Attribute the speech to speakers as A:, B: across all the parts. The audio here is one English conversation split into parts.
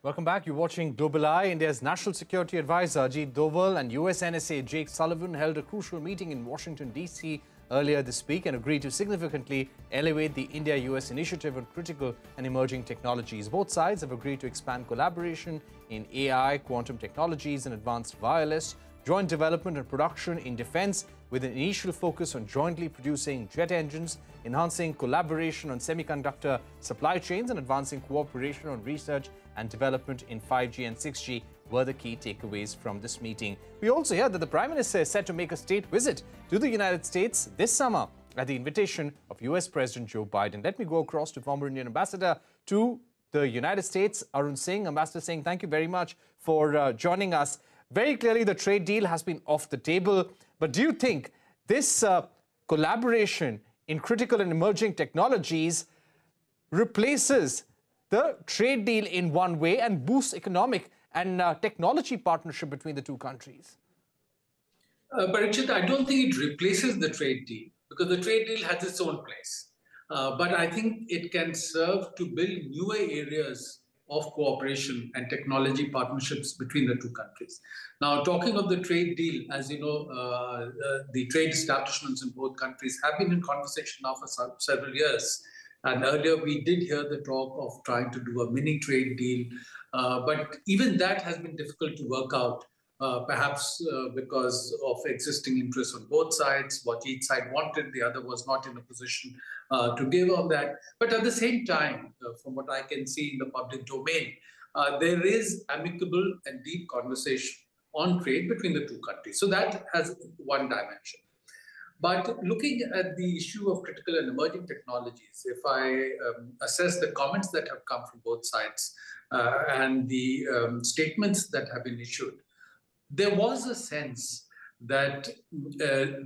A: Welcome back. You're watching Global Eye. India's National Security Advisor Ajit Doval and US NSA Jake Sullivan held a crucial meeting in Washington, D.C. earlier this week and agreed to significantly elevate the India-U.S. initiative on critical and emerging technologies. Both sides have agreed to expand collaboration in AI, quantum technologies, and advanced wireless, joint development and production in defense, with an initial focus on jointly producing jet engines, enhancing collaboration on semiconductor supply chains, and advancing cooperation on research and development in 5G and 6G were the key takeaways from this meeting. We also hear that the Prime Minister is set to make a state visit to the United States this summer at the invitation of US President Joe Biden. Let me go across to former Indian Ambassador to the United States, Arun Singh. Ambassador Singh, thank you very much for joining us. Very clearly, the trade deal has been off the table. But do you think this collaboration in critical and emerging technologies replaces the trade deal in one way and boosts economic and technology partnership between the two countries?
B: Parikshit, I don't think it replaces the trade deal because the trade deal has its own place. But I think it can serve to build newer areas of cooperation and technology partnerships between the two countries. Now, talking of the trade deal, as you know, the trade establishments in both countries have been in conversation now for several years. And earlier we did hear the talk of trying to do a mini trade deal, but even that has been difficult to work out, perhaps because of existing interests on both sides. What each side wanted, the other was not in a position to give on that. But at the same time, from what I can see in the public domain, there is amicable and deep conversation on trade between the two countries. So that has one dimension. But looking at the issue of critical and emerging technologies, if I assess the comments that have come from both sides and the statements that have been issued, there was a sense that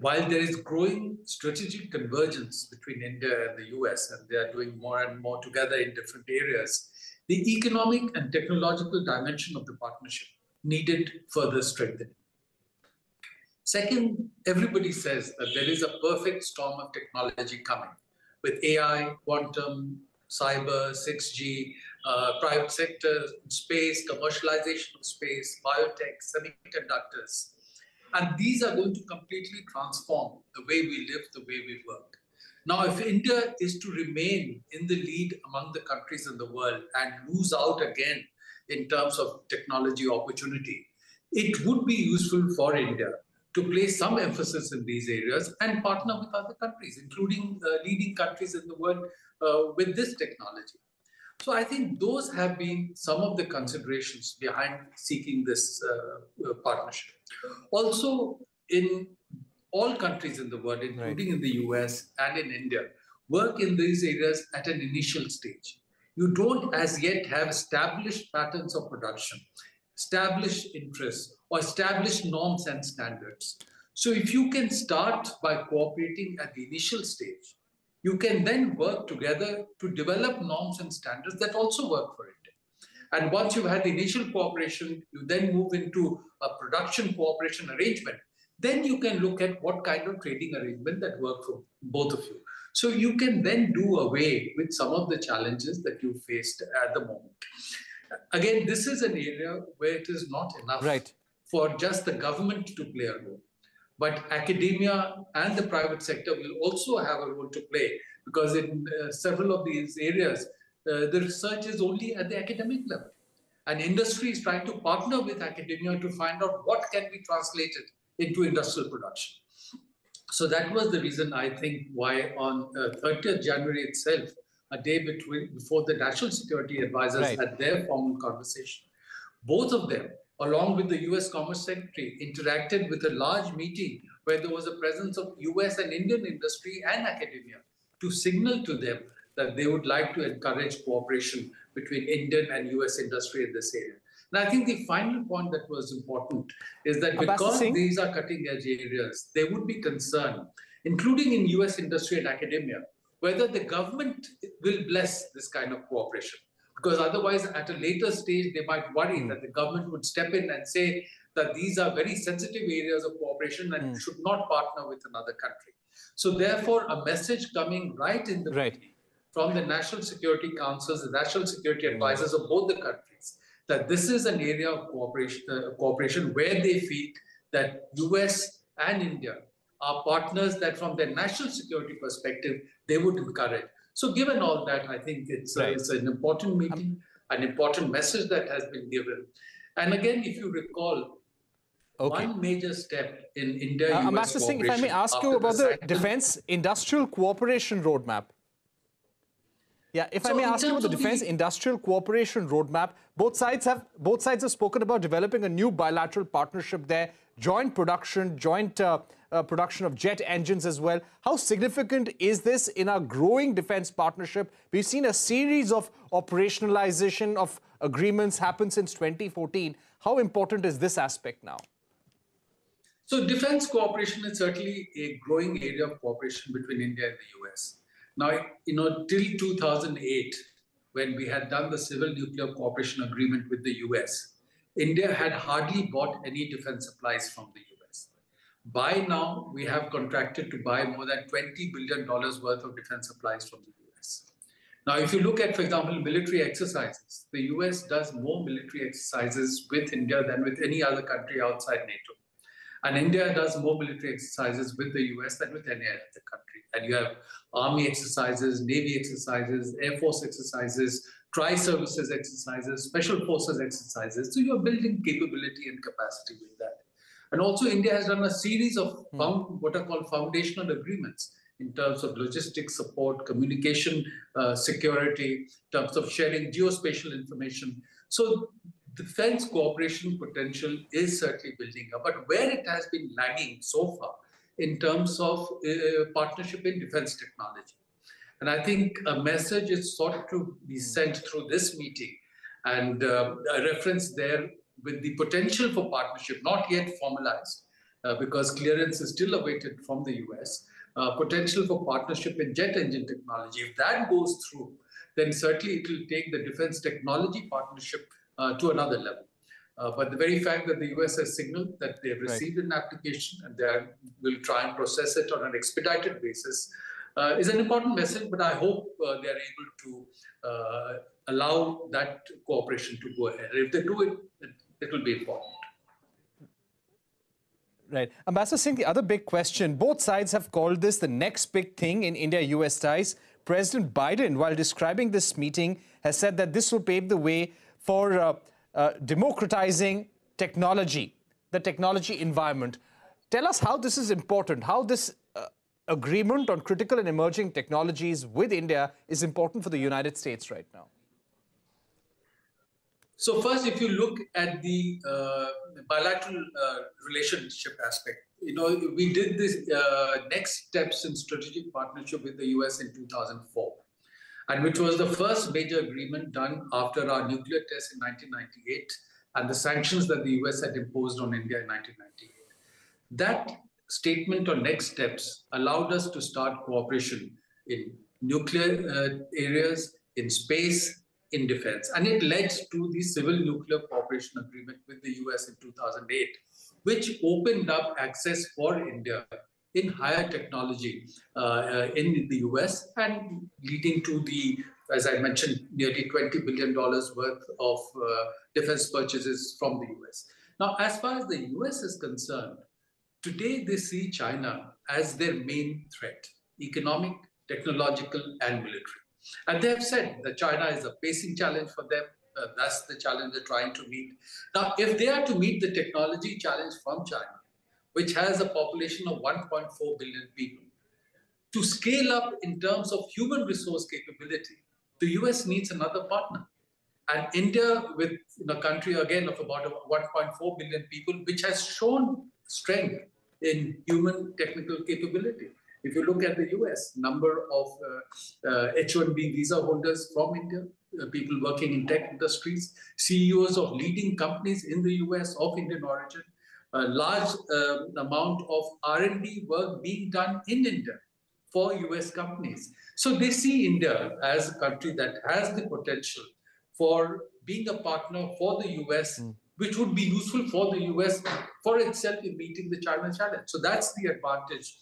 B: while there is growing strategic convergence between India and the US, and they are doing more and more together in different areas, the economic and technological dimension of the partnership needed further strengthening. Second, everybody says that there is a perfect storm of technology coming with AI, quantum, cyber, 6G, private sector, space, commercialization of space, biotech, semiconductors. And these are going to completely transform the way we live, the way we work. Now, if India is to remain in the lead among the countries in the world and lose out again in terms of technology opportunity, it would be useful for India to place some emphasis in these areas and partner with other countries, including leading countries in the world with this technology. So I think those have been some of the considerations behind seeking this partnership. Also, in all countries in the world, including in the US and in India, work in these areas at an initial stage. You don't as yet have established patterns of production, established interests, or established norms and standards. So if you can start by cooperating at the initial stage, you can then work together to develop norms and standards that also work for India. And once you've had the initial cooperation, you then move into a production cooperation arrangement. Then you can look at what kind of trading arrangement that works for both of you. So you can then do away with some of the challenges that you faced at the moment. Again, this is an area where it is not enough for just the government to play a role. But academia and the private sector will also have a role to play, because in several of these areas, the research is only at the academic level. And industry is trying to partner with academia to find out what can be translated into industrial production. So that was the reason, I think, why on 30th January itself, a day before the National Security Advisors had their formal conversation, both of them, along with the US Commerce Secretary, interacted with a large meeting where there was a presence of US and Indian industry and academia to signal to them that they would like to encourage cooperation between Indian and US industry in this area. And I think the final point that was important is that because these are cutting-edge areas, there would be concern, including in US industry and academia, whether the government will bless this kind of cooperation. Because otherwise, at a later stage, they might worry that the government would step in and say that these are very sensitive areas of cooperation and should not partner with another country. So therefore, a message coming right in the beginning from the National Security Councils, the National Security Advisors of both the countries, that this is an area of cooperation where they feel that US and India are partners that from their national security perspective, they would encourage. So given all that, I think it's an important meeting, an important message that has been given. And again, if you recall, one major step in India-U.S.
A: Ambassador Singh, if I may ask you about the Defence Industrial Cooperation Roadmap. Yeah, if I may ask you about the Defence Industrial Cooperation Roadmap, both sides have spoken about developing a new bilateral partnership there, joint production of jet engines as well. How significant is this in our growing defence partnership? We've seen a series of operationalization of agreements happen since 2014. How important is this aspect now?
B: So defence cooperation is certainly a growing area of cooperation between India and the US. Now, till 2008, when we had done the Civil Nuclear Cooperation Agreement with the US, India had hardly bought any defense supplies from the US. By now, we have contracted to buy more than $20 billion worth of defense supplies from the US. Now, if you look at, for example, military exercises, the US does more military exercises with India than with any other country outside NATO. And India does more military exercises with the US than with any other country. And you have army exercises, navy exercises, air force exercises, tri-services exercises, special forces exercises. So you're building capability and capacity with that. And also India has done a series of what are called foundational agreements in terms of logistics support, communication security, in terms of sharing geospatial information. So defense cooperation potential is certainly building up, but where it has been lagging so far in terms of partnership in defense technology. And I think a message is sought to be sent through this meeting, and a reference there with the potential for partnership, not yet formalized, because clearance is still awaited from the US, potential for partnership in jet engine technology. If that goes through, then certainly it will take the defense technology partnership to another level. But the very fact that the US has signaled that they have received an application and they will try and process it on an expedited basis is an important message, but I hope they are able to allow that cooperation to go ahead. If they do it, it will be important.
A: Right. Ambassador Singh, the other big question, both sides have called this the next big thing in India-US ties. President Biden, while describing this meeting, has said that this will pave the way for democratizing technology, the technology environment. Tell us how this is important, how this agreement on critical and emerging technologies with India is important for the United States right now.
B: So first, if you look at the bilateral relationship aspect, we did this next steps in strategic partnership with the US in 2004. And which was the first major agreement done after our nuclear test in 1998 and the sanctions that the US had imposed on India in 1998. That statement on next steps allowed us to start cooperation in nuclear areas, in space, in defense. And it led to the Civil Nuclear Cooperation Agreement with the US in 2008, which opened up access for India in higher technology in the US and leading to the, as I mentioned, nearly $20 billion worth of defense purchases from the US. Now, as far as the US is concerned, today they see China as their main threat, economic, technological, and military. And they have said that China is a pacing challenge for them. That's the challenge they're trying to meet. Now, if they are to meet the technology challenge from China, which has a population of 1.4 billion people, to scale up in terms of human resource capability, the US needs another partner. And India, with a country, again, of about 1.4 billion people, which has shown strength in human technical capability. If you look at the US, number of H-1B visa holders from India, people working in tech industries, CEOs of leading companies in the US of Indian origin, a large amount of R&D work being done in India for US companies. So they see India as a country that has the potential for being a partner for the US, which would be useful for the US for itself in meeting the China challenge. So that's the advantage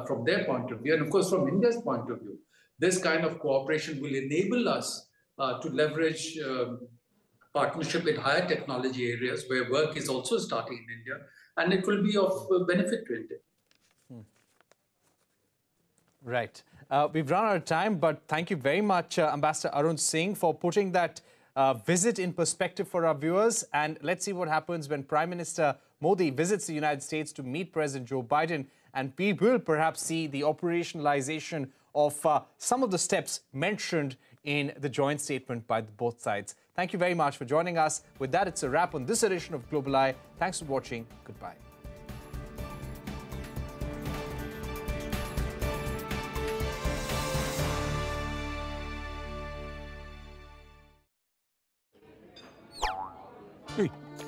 B: from their point of view. And of course, from India's point of view, this kind of cooperation will enable us to leverage partnership in higher technology areas where work is also starting in India, and it will be of benefit to India.
A: Right. We've run out of time, but thank you very much, Ambassador Arun Singh, for putting that visit in perspective for our viewers. And let's see what happens when Prime Minister Modi visits the United States to meet President Joe Biden. And we will perhaps see the operationalization of some of the steps mentioned in the joint statement by both sides. Thank you very much for joining us. With that, it's a wrap on this edition of Global Eye. Thanks for watching. Goodbye.